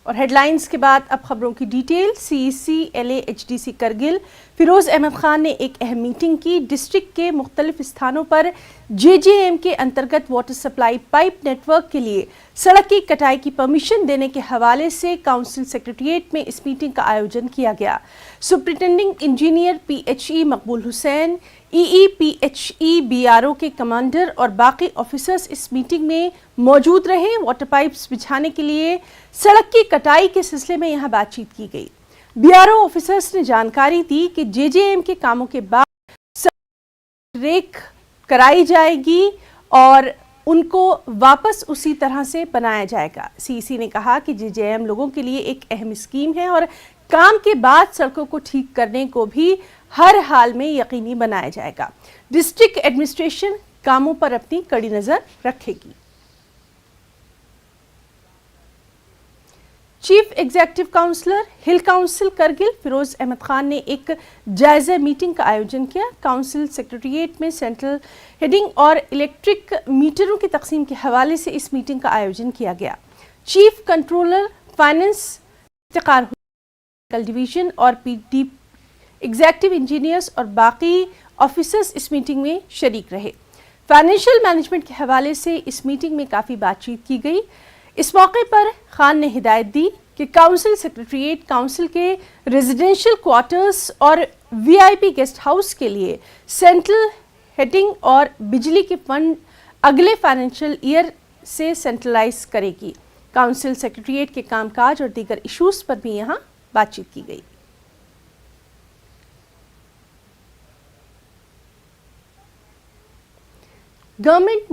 اور head lines کے بعد اب خبروں کی ڈیٹیل۔ CEC-LA-HDC کرگل فیروز احمد خان نے ایک اہم میٹنگ کی۔ ڈسٹرکٹ کے مختلف استھانوں پر JJM کے انترگت water supply pipe network کے لیے سڑک کی کٹائی کی پرمیشن دینے کے حوالے سے کونسل سیکریٹریٹ میں اس میٹنگ کا آیوجن کیا گیا۔ سپرنٹینڈنگ انجینئر PHE مقبول حسین، EEPHE BRO کے کمانڈر اور باقی آفیسرز اس میٹنگ میں موجود رہے۔ واٹر پائپس بچھانے کے لیے سڑک کی کٹائی کے سلسلے میں یہاں بات چیت کی گئی۔ BRO آفیسرز نے جانکاری دی کہ JJM کے کاموں کے بعد سڑک ریک کرائی جائے گی اور ان کو واپس اسی طرح سے بنایا جائے گا۔ CEC نے کہا کہ JJM لوگوں کے لیے ایک اہم اسکیم ہے اور کام کے بعد سڑکوں کو ٹھیک کرنے کو بھی ہر حال میں یقینی بنایا جائے گا۔ ڈسٹرکٹ ایڈمنسٹریشن کاموں پر اپنی کڑی نظر رکھے گی۔ چیف ایگزیکٹو کونسلر ہل کونسل کرگل فیروز احمد خان نے ایک جائزہ میٹنگ کا آیوجن کیا۔ کونسل سیکریٹریٹ میں سینٹرل ہیڈنگ اور الیکٹرک میٹروں کی تقسیم کے حوالے سے اس میٹنگ کا آیوجن کیا گیا۔ Chief controller finance Iftikhar division اور PD ایگزیکٹو انجینئرز اور باقی آفیسرز اس میٹنگ میں شریک رہے۔ فائنینشیل مینجمنٹ کے حوالے سے اس میٹنگ میں کافی بات چیت کی گئی۔ اس موقع پر خان نے ہدایت دی کہ کونسل سیکریٹریٹ کونسل کے ریزیڈینشل کوارٹرز اور VIP گیسٹ ہاؤس کے لیے سینٹرل ہیٹنگ اور بجلی کے فنڈ اگلے فائنینشیل ایئر سے سینٹرلائز کرے گی۔ کونسل سیکریٹریٹ کے کام کاج اور دیگر ایشوز پر بھی یہاں بات چیت کی گئی۔ گورنمنٹ